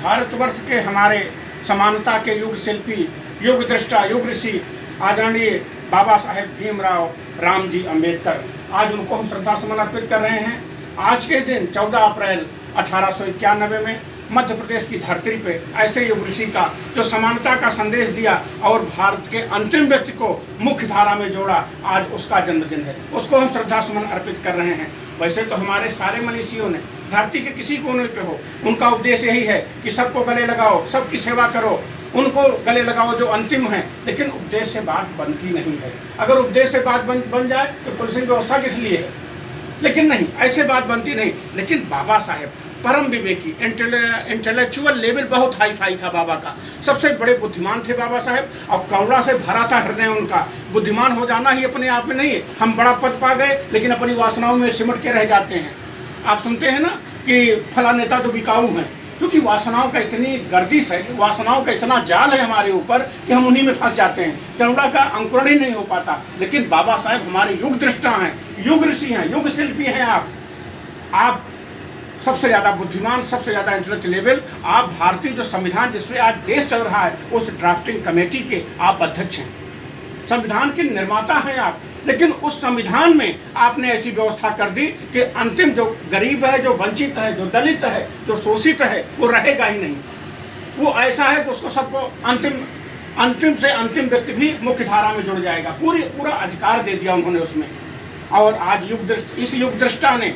भारतवर्ष के हमारे समानता के युग शिल्पी, युग दृष्टा, युग ऋषि आदरणीय बाबा साहेब भीमराव रामजी अंबेडकर, आज उनको हम श्रद्धा सुमन अर्पित कर रहे हैं। आज के दिन 14 अप्रैल 1891 में मध्य प्रदेश की धरती पे ऐसे युग ऋषि का जो समानता का संदेश दिया और भारत के अंतिम व्यक्ति को मुख्य धारा में जोड़ा, आज उसका जन्मदिन है। उसको हम श्रद्धा सुमन अर्पित कर रहे हैं। वैसे तो हमारे सारे मनीषियों ने धरती के किसी कोने पे हो, उनका उद्देश्य यही है कि सबको गले लगाओ, सबकी सेवा करो, उनको गले लगाओ जो अंतिम है। लेकिन उद्देश्य से बात बनती नहीं है। अगर उद्देश्य से बात बन जाए तो पुलिसिंग व्यवस्था किस लिए है? लेकिन नहीं, ऐसे बात बनती नहीं। लेकिन बाबा साहेब परम विवेकी, इंटेलेक्चुअल लेवल बहुत हाई फाई था बाबा का। सबसे बड़े बुद्धिमान थे बाबा साहेब और करुणा से भरा था हृदय उनका। बुद्धिमान हो जाना ही अपने आप में नहीं है। हम बड़ा पद पा गए लेकिन अपनी वासनाओं में सिमट के रह जाते हैं। आप सुनते हैं ना कि फला नेता तो बिकाऊ हैं, क्योंकि वासनाओं का इतनी गर्दिश है, वासनाओं का इतना जाल है हमारे ऊपर कि हम उन्हीं में फंस जाते हैं। करुणा का अंकुरण ही नहीं हो पाता। लेकिन बाबा साहेब हमारे युग दृष्टा हैं, युग ऋषि हैं, युग शिल्पी हैं। आप सबसे ज़्यादा बुद्धिमान, सबसे ज़्यादा इंटेलेक्चुअल लेवल, आप भारतीय जो संविधान जिसपे आज देश चल रहा है उस ड्राफ्टिंग कमेटी के आप अध्यक्ष हैं, संविधान के निर्माता हैं आप। लेकिन उस संविधान में आपने ऐसी व्यवस्था कर दी कि अंतिम जो गरीब है, जो वंचित है, जो दलित है, जो शोषित है, वो रहेगा ही नहीं। वो ऐसा है कि उसको सबको अंतिम से अंतिम व्यक्ति भी मुख्य धारा में जुड़ जाएगा। पूरा अधिकार दे दिया उन्होंने उसमें। और आज इस युग दृष्टा ने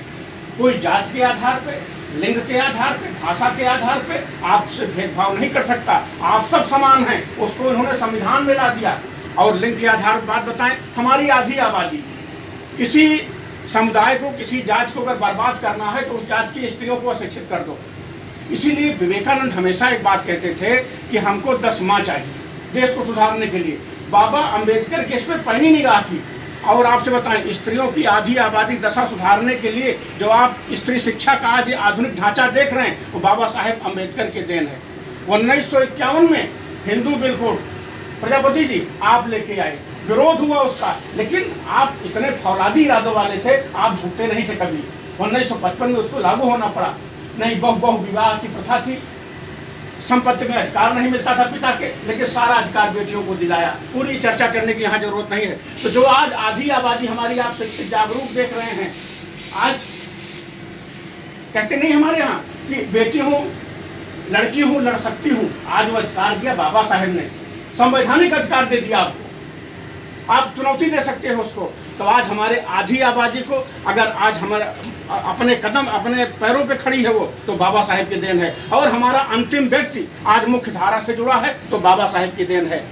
कोई जात के आधार पे, लिंग के आधार पे, भाषा के आधार पे आपसे भेदभाव नहीं कर सकता। आप सब समान हैं, उसको उन्होंने संविधान में ला दिया। और लिंग के आधार पर बात बताएं, हमारी आधी आबादी, किसी समुदाय को, किसी जात को अगर बर्बाद करना है तो उस जात की स्त्रियों को अशिक्षित कर दो। इसीलिए विवेकानंद हमेशा एक बात कहते थे कि हमको 10 माँ चाहिए देश को सुधारने के लिए। बाबा अम्बेडकर के इस पर पैनी निगाह थी। और आपसे बताएं, स्त्रियों की आधी आबादी दशा सुधारने के लिए जो आप स्त्री शिक्षा का आज आधुनिक ढांचा देख रहे हैं, वो बाबा साहेब अम्बेडकर के देन है। 1951 में हिंदू बिल कोड प्रजापति जी आप लेके आए, विरोध हुआ उसका, लेकिन आप इतने फौलादी इरादों वाले थे, आप झुकते नहीं थे कभी। 1955 में उसको लागू होना पड़ा। नहीं, बहु विवाह की प्रथा थी, संपत्ति में अधिकार नहीं मिलता था पिता के, लेकिन सारा अधिकार बेटियों को दिलाया। पूरी चर्चा करने की यहाँ जरूरत नहीं है। तो जो आज आधी आबादी हमारी आप शिक्षित जागरूक देख रहे हैं, आज कहते नहीं हमारे यहाँ कि बेटी हूँ, लड़की हूँ, लड़ सकती हूँ। आज वो अधिकार दिया बाबा साहेब ने, संवैधानिक अधिकार दे दिया आपको। आप चुनौती दे सकते हो उसको। तो आज हमारे आधी आबादी को अगर आज हमारे अपने कदम, अपने पैरों पे खड़ी है वो, तो बाबा साहेब की देन है। और हमारा अंतिम व्यक्ति आज मुख्य धारा से जुड़ा है तो बाबा साहेब की देन है।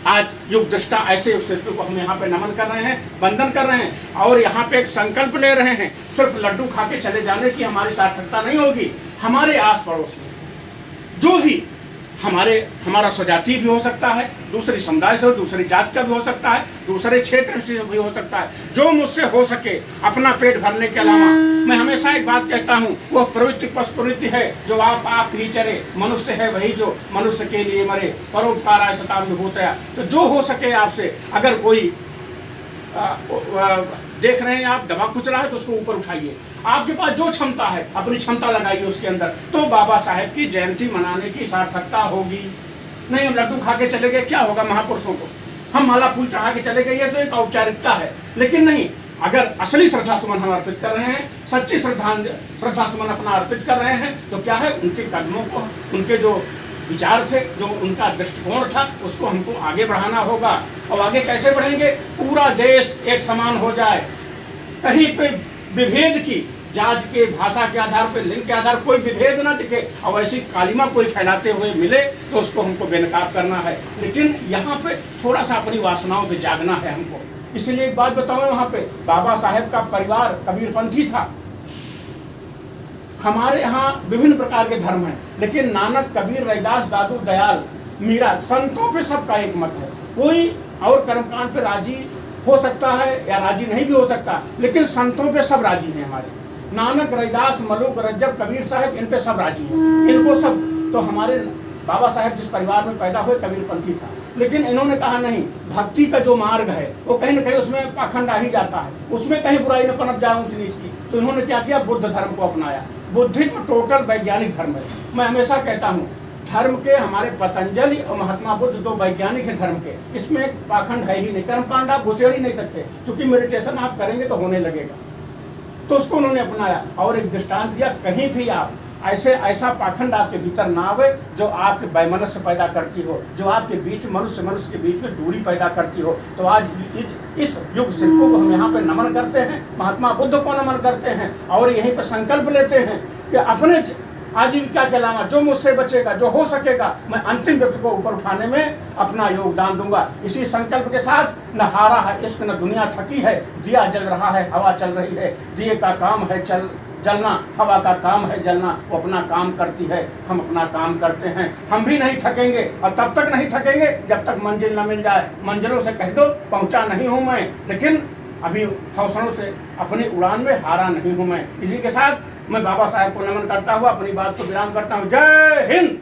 आज युग दृष्टा ऐसे युग शिल्पियों को हम यहाँ पे नमन कर रहे हैं, वंदन कर रहे हैं और यहाँ पे एक संकल्प ले रहे हैं। सिर्फ लड्डू खा के चले जाने की हमारी सार्थकता नहीं होगी। हमारे आस पड़ोस में जो भी हमारा स्वजाति भी हो सकता है, दूसरी समुदाय से, दूसरी जात का भी हो सकता है, दूसरे क्षेत्र से भी हो सकता है, जो मुझसे हो सके अपना पेट भरने के अलावा, मैं हमेशा एक बात कहता हूँ, वो प्रवृत्ति पशु प्रवृत्ति है जो आप ही चले। मनुष्य है वही जो मनुष्य के लिए मरे, परोपकाराय सताम विभूतया। तो जो हो सके आपसे, अगर कोई देख रहे हैं आप दबा कुचल रहा है तो उसको ऊपर उठाइए। आपके पास जो क्षमता है अपनी क्षमता लगाइए उसके अंदर, तो बाबा साहेब की जयंती मनाने की सार्थकता होगी। नहीं, हम लड्डू खा के चले गए, क्या होगा महापुरुषों को? हम माला फूल चढ़ा के चले गए, ये तो एक औपचारिकता है। लेकिन नहीं, अगर असली श्रद्धा सुमन हम अर्पित कर रहे हैं, सच्ची श्रद्धा सुमन अपना अर्पित कर रहे हैं, तो क्या है, उनके कदमों को, उनके जो विचार थे, जो उनका दृष्टिकोण था, उसको हमको आगे बढ़ाना होगा। और आगे कैसे बढ़ेंगे? पूरा देश एक समान हो जाए, कहीं पे विभेद की, जात के, भाषा के आधार पे, लिंग के आधार कोई विभेद ना दिखे और ऐसी कालिमा कोई फैलाते हुए मिले तो उसको हमको बेनकाब करना है। लेकिन यहाँ पे थोड़ा सा अपनी वासनाओं पे जागना है हमको। इसलिए एक बात बताऊँ, वहाँ पे बाबा साहेब का परिवार कबीरपंथी था। हमारे यहाँ विभिन्न प्रकार के धर्म हैं, लेकिन नानक, कबीर, रैदास, दादू, दयाल, मीरा, संतों पे सबका एक मत है। कोई और कर्मकांड पे राजी हो सकता है या राजी नहीं भी हो सकता, लेकिन संतों पे सब राजी हैं हमारे। नानक, रैदास, मलुक, रज्जब, कबीर साहब, इन पे सब राजी हैं। इनको सब, तो हमारे बाबा साहेब जिस परिवार में पैदा हुए कबीरपंथी था, लेकिन इन्होंने कहा नहीं, भक्ति का जो मार्ग है वो कहीं ना कहीं उसमें पाखंड आ ही जाता है, उसमें कहीं बुराई न पनप जाए ऊंच नीच की। तो इन्होंने क्या किया, बुद्ध धर्म को अपनाया। बुद्धिज्म टोटल वैज्ञानिक धर्म है। मैं हमेशा कहता हूँ धर्म के हमारे पतंजलि और महात्मा बुद्ध दो वैज्ञानिक हैं धर्म के, इसमें एक पाखंड है ही नहीं। कर्मकांड आप गुचेड़ ही नहीं सकते, क्योंकि मेडिटेशन आप करेंगे तो होने लगेगा। तो उसको उन्होंने अपनाया और एक दृष्टांत दिया, कहीं भी आप ऐसा पाखंड आपके भीतर ना आवे जो आपके वैमनस्य पैदा करती हो, जो आपके बीच मनुष्य के बीच में दूरी पैदा करती हो। तो आज इस युग शिल्पों को हम यहाँ पे नमन करते हैं, महात्मा बुद्ध को नमन करते हैं और यहीं पर संकल्प लेते हैं कि अपने आजीविका के अलावा जो मुझसे बचेगा, जो हो सकेगा, मैं अंतिम व्यक्ति को ऊपर उठाने में अपना योगदान दूंगा। इसी संकल्प के साथ न हारा है इश्क, न दुनिया थकी है, दिया जल रहा है, हवा चल रही है। दिए का काम है जलना, हवा का काम है जलना। वो अपना काम करती है, हम अपना काम करते हैं। हम भी नहीं थकेंगे और तब तक नहीं थकेंगे जब तक मंजिल न मिल जाए। मंजिलों से कह दो पहुंचा नहीं हूं मैं, लेकिन अभी हौसलों से अपनी उड़ान में हारा नहीं हूं मैं। इसी के साथ मैं बाबा साहेब को नमन करता हुआ अपनी बात को विराम करता हूं। जय हिंद।